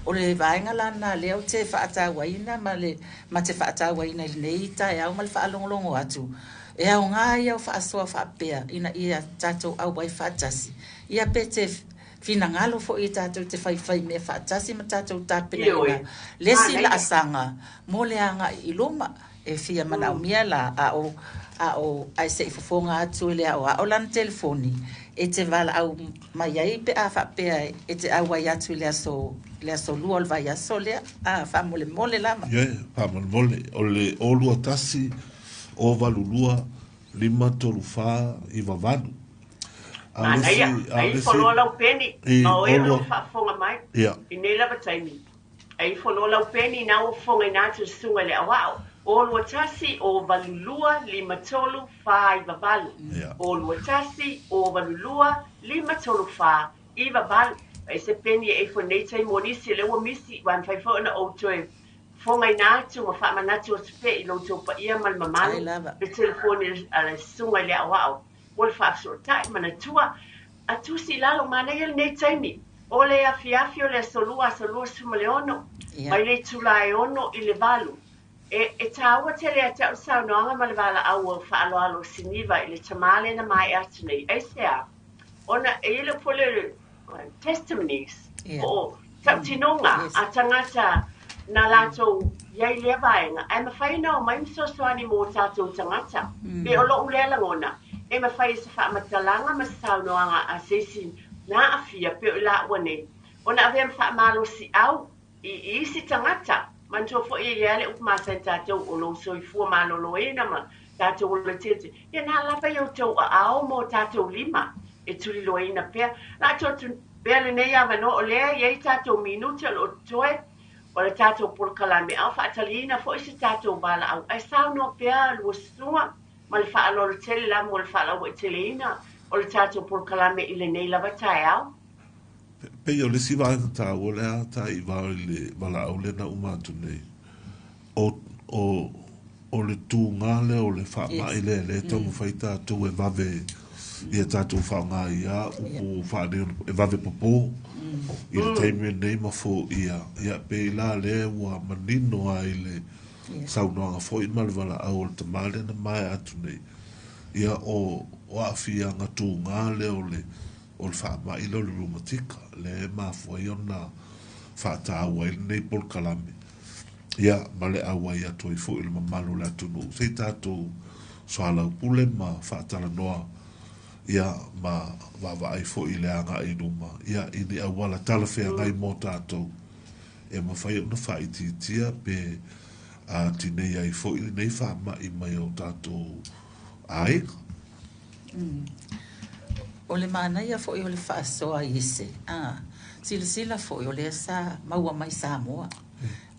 o le vaenga lana le au te whaatawaina ma te whaatawaina i nei tai au ma le whaalongolongo atu e au ngā ia o whaasoa whaapea ina ia tātou au wai whaatasi ia pe te fina ngalo fo i tātou te whaiwhai me whaatasi ma tātou tāpena ina lesi la asanga mo le anga i loma e fia mana umia la a o ai se fofonga atu le o lan telefoni e te vala au mai ai pe a fa pe e te au ai atu le so lua vai aso le a fa mole lama fa mole o lua tasi o valulua lima tolufa i vavalu ai folo la peni o e lo fa fonga mai i nei la taimi ai folola peni na o fonga na tu sunga le awao o lua tasi o valulua lima tolu fa iva balu o lua tasi o valulua lima tolu fa iva balu ai se peni e fo nei tai monisi le o misi wan fai fo na o toe fonga na tu ma fa mana tu spe i lo tu pa ia mal mamalu le telefoni ala sunga le awao o fa so tai mana tua a tu si lalo mana il nei tai mi o le afiafi o le solua suma le ono mai le tula e ono i le valu e taua te le ata usau noanga ma le vala au fa alo siniva i le tamale na mai atu nei e sea ona e le pole testimonies o tautinonga a tangata na lato iai le vaenga ai mawhaina o mai msosoani mo tatou tangata pe o lo ulela ngona e mawhai sa wha matalanga ma sau noanga a sesi na afia pe o la wane ona ave mfa malo si au i isi tangata manto fo i yale up ma sa tatou o lo so i fu malo lo e na ma tatou le tete ia na la pa yo tau a au mo tatou lima e tuli lo e na pe la tatou bele ne ya no o le ye tatou minuto lo toe o le tatou por kalame au fa talina fo isi tatou bala au ai sa no pe lo sua ma le fa lo tele la mo le fa la o telina o le tatou por kalame ile nei la batai au pe yo le si va ta o le ta I va le vala o le na uma tu nei o le tu ngale o le fa mai le to mo faita tu e va ve ia ta tu fa nga ia o fa de e va ve popo il time nei ma fo ia pe la le wa manino ai le sau no nga fo I mal vala o le tamale na mai atu nei ia o afia nga tu ngale o le fa mai lo le rumatika le ma fo iona fa ta wa nei por kalame ia male awa ia toi fo il mamalo la tunu se tato swala pule ma fa tala noa ia ma va ai fo ile anga I numa ia ini awala tala fe ngai mo tato e ma fa no fa tia pe a tine ai fo ile nei fa ma I mai o tato ai o le mana ia fo I o le fa soa ise sila fo I o le sa maua mai Samoa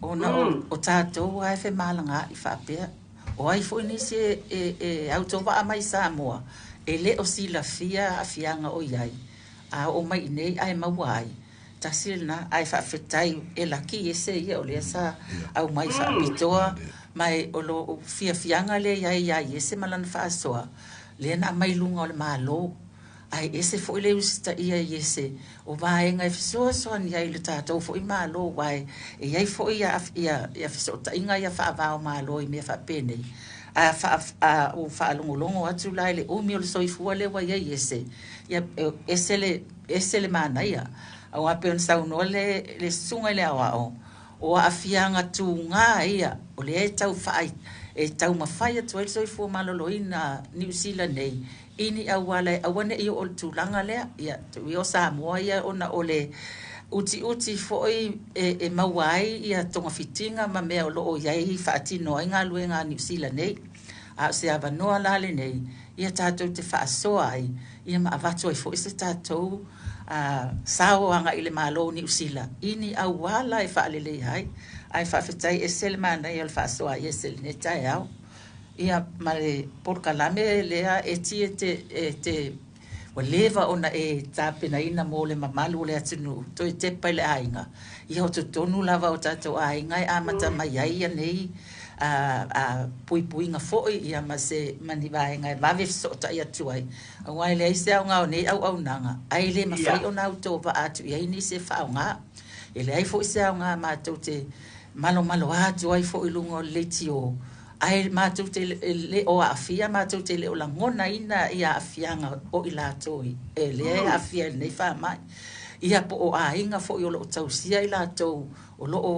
ona o tatou ai fe malanga I fa pe o ai fo ni se au tova mai Samoa e le o sila fia afianga o iai a o mai nei ai mawai tasilna ai fa fetai e la ki ese ia o le sa au mai fa pitoa mai o lo fianga le iai ese malan fa soa le na mai lunga o le malo ai ese fo le usta ia ese o vai nga so ni ai le tatou fo I malo vai e ai fo ia so ta inga ia fa va o malo I me fa pene a o fa longo atu lai le o mi o so I fu le wa ia ese ia ese le mana ia o a pe sa no le sunga le awa o a fianga tu nga ia o le tau fai e tau mawhai atu e so I fu malo loina New Zealand nei ini awale awane I o tulanga lea ia tu I o Samoa ia ona ole uti foi e mawai ia tonga fitinga ma mea o loo iai whaatino ai ngā luenga New Zealand nei a se ava noa lale nei ia tātou te whaasoa ai ia ma avatu ai foi se tātou sao anga I le malo New Zealand ini awala e whaalele ai ai whaafetai e selma nei o le whaasoa i e sel ne tai au ia mare por kalame lea e ti te o leva ona e tapena ina mo le mamalu le atunu to e Tepa le Aiga ia o tonu lava o tatou Aiga e amata mai ai nei a puipuinga foi ia ma se mani vaenga e vave sota ia tuai a wai le se au nei au nanga ai le mafai ona auto va atu ia ni se faunga ele ai foi se nga ma te malo atu ai foi lungo le tio ai mātou te le o afia mātou te le o langona ina ia afianga o I lātou e le afia nei whamai ia po o ainga fo I o lo tausia I lātou o lo o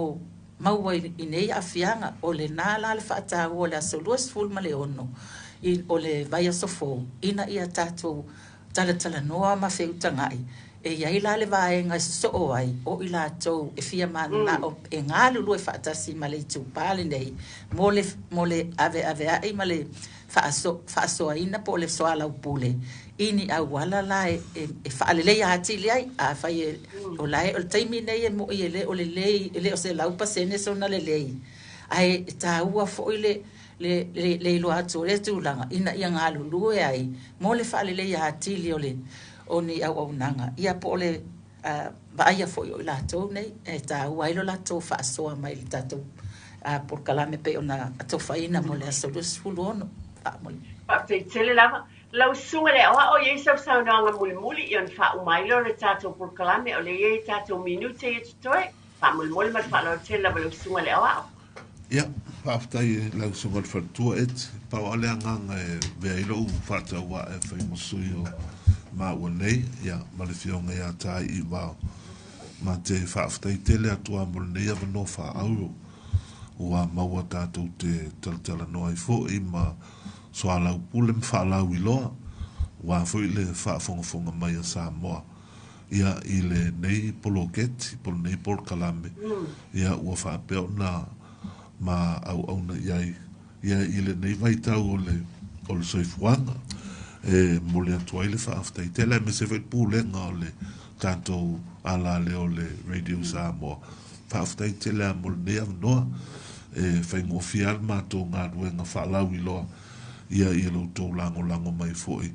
maua I nei afianga o le nā la le whaata o le asoluas full ma le ono o le vai asofo ina ia tātou tala noa ma wheutangai e iai la le vaenga so o ai o I lātou e fia mana o e ngā lulu e whaatasi ma le tūpāle nei mo le ave ai ma le faasoaina po o le soala upule ini auala la e faalelei atili ai a fai o lae o le taimi nei e mo i ele o le lei ele o se lau pasene sona le lei ai taua fo'i le ilo atu le tūlanga ina ia ngā lulu e ai mo le faalelei atili o ni au nanga ia po le vaia fo'i o latou nei e taua ilo latou faasoa mai le tatou por kalame pe ona atofaina mo le asolus fulono te tele lava lau sunga le o ye sa nga muli yon fa umailo le tato por kalame o le ye tato minute ye toi fa muli ma fa lo tele lau sunga le o ya fa ftai lau sunga fa tu et pa ole nga ve ilo fa ta wa e fa musuyo ma wonei ya ma le fionga ya tai I va ma te fa ftai tele atua mo le ya no fa au ua maua tātou te talatala noa I fo I ma soa lau pule mwhaalau I loa ua fo I le whaafongafonga mai a Samoa ia I le nei poloketi polo nei polo kalame ia ua whaapeo na ma au na iai ia I le nei vaitau o le soifuanga mo le atua I le whaaftai tele me se wait pūlenga o le tātou ala le o le Radio Samoa whaaftai tele a mo le nei avanoa fai ngofial mātou ngā ruenga whaalau I loa ia I lo tō lango mai foi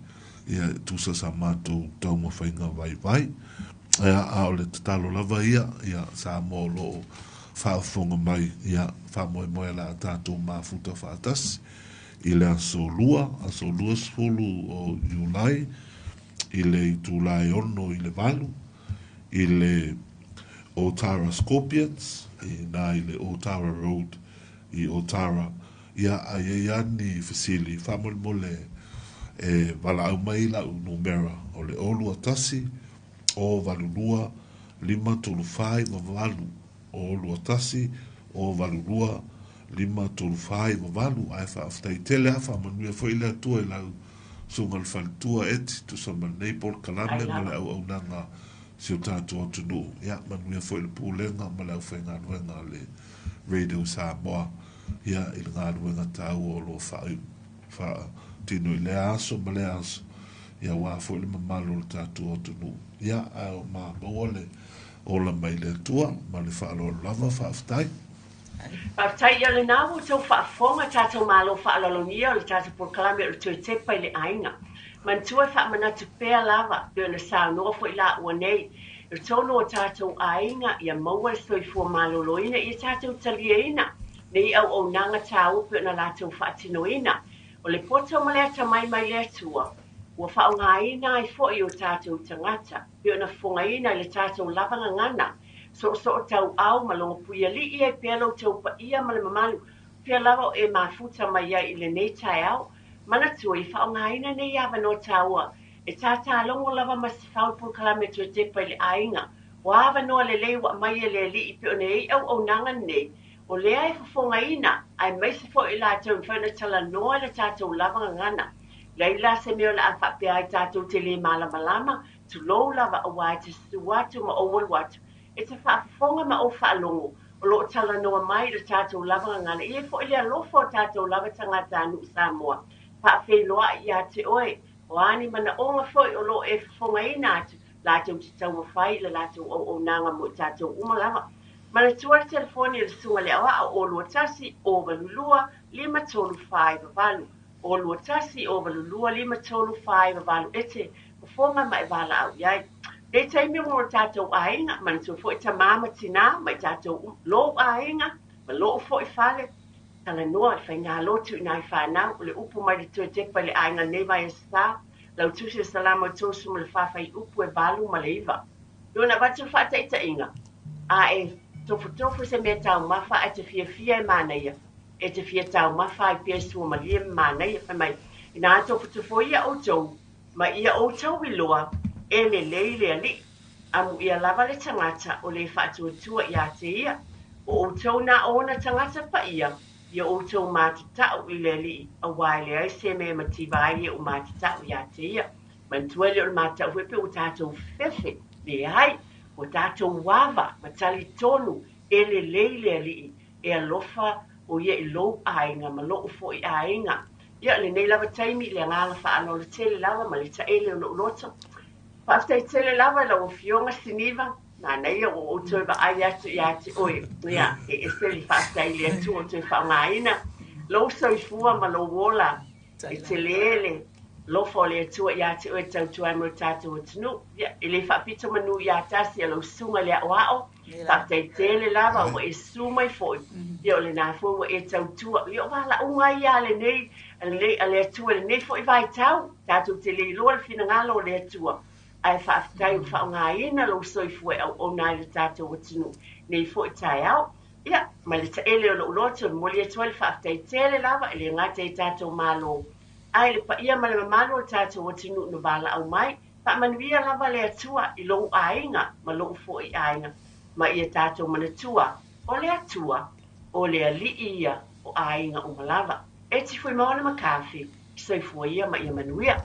ia tusa sa mātou tau ma whai ngā vai a o le tatalo lava ia sa mō lo whaafonga mai ia whaamoe la tātou māfuta whaatas I le aso lua sfulu o Julai I le tūlai ono I le valu I le Otara Scorpions na I le Otara Road I Otara ia ni fasili mole wala au mai la numera o le olu atasi o valulua 535 valu o olu atasi o valulua 535 valu ai fa aftai tele fa manu foi le tua la sungal faltua et to some Naples kalame mala au nanga si o tātou atunu ia manu foi le pulenga mala au whainga ruenga le Radio Samoa ia I le ngā ruenga tau o lo wha tino I le aso ma le aso ia wā foi le mamalo le tātou atunu ia au ma maole o la mai le tua ma le whaalo lava whaaftai Whaaftai ia le nāu tau whaafonga tātou malo whaalalonia o le tātou por kalame o le tui Tepa I le Aiga mantua whaamanatu pēr lava pēr le sāu noa fo I la ua nei I tono o tātou Aiga ia maua stoi fua maloloina ia tātou talieina nei au nanga tāu pēr na lātou whaatinoina o le poto ma lea tamai mai lea tua ua whaongaina I fo I o tātou tangata pēr na whongaina I le tātou lavanga ngana so tau au malonga puia li ia pelo tau pa ia male mamalu pia lava e mafuta mai ia I le nei tai au mana tui whaongaina nei ava no taua e tata longo lava masifau por kalame tu te pa I le Aiga wa ava no le lewa mai le li I pio nei au nanga nei o lea e whafongaina ai mai se fo I la tau whana tala noa le tātou lava ngana leila se meo la awha pia I tātou te le malama tu lou lava awai te suatu ma o watu e te whaafonga ma o whaalongo o lo tala noa mai le tātou lava ngana I e fo I le alofo tātou lava tangata anu Samoa whaafeiloa I a te oe o ani mana onga foi o lo e whafonga ina atu lātou te tau mawhai le lātou o nanga mo tātou umalava mana tua telefoni le sunga le awa o lua tasi o valulua 535 valu o lua tasi o valulua 535 valu ete whafonga mai vala au iai Dei taimi mo tātou Aiga, man tu fo I ta mama tina, mai tātou lo Aiga, ma lo fo I whale, tala noa I whainga lotu I nai whanau, le upu mai le tue tepa le Aiga nei vai e sta, lau tusi salama tosu ma le whawhai upu e balu ma le iwa. Dona watu whataita inga, a e tofu se me tau mawha e te fia e mana ia, e te fia tau mawha I pia sua ma lia mana ia, mai ina tofu ia o tau, ma ia o tau wiloa, e le leile ali amu ia lava le tangata o le whaatuatua I a te ia o tau na ona tangata pa ia o tau mātatau I le li a wai le ai se me mativai o mātatau I a te ia mantua le o mātau wepe o tātou fefe le ai o tātou wawa matali tonu e le leile ali e alofa o ia I lou Aiga ma loo fo I Aiga ia le nei lava taimi le ngala whaalo le tele lava ma le taele o loto. Whaftai tele lava la o fionga siniva, na nei o toi ba ai atu i atu oi, ia, e seli whaftai le atu o toi whaongaina, lo soifua ma lo wola, e tele lo fo le atu i atu oi tau tuai mo tatu o tunu, ia, e le whapito manu i atasi a lo sunga le ao, whaftai tele lava o e suma i foi, ia o le nā fua e tau tua, ia o wala unga i ale nei, ale atua le nei foi vai tau, tatu te le loa le fina ngalo le atua, ai whaafitai o whaongaina lo soifua o nai le tatu o tunu, nei foi tai au, ia, ma le taele o lo loto, mo le atua le whaafitai tele lava, ele ngate i tatu malo, ai le pa ia ma le mamalo o tatu o tunu no bala au mai, pa manuia lava le atua i lo ainga, ma lo foi ainga, ma ia tatu manatua, o le atua, o le ali ia o ainga o malava. E ti fui maona makafi, soifua ia ma ia manuia.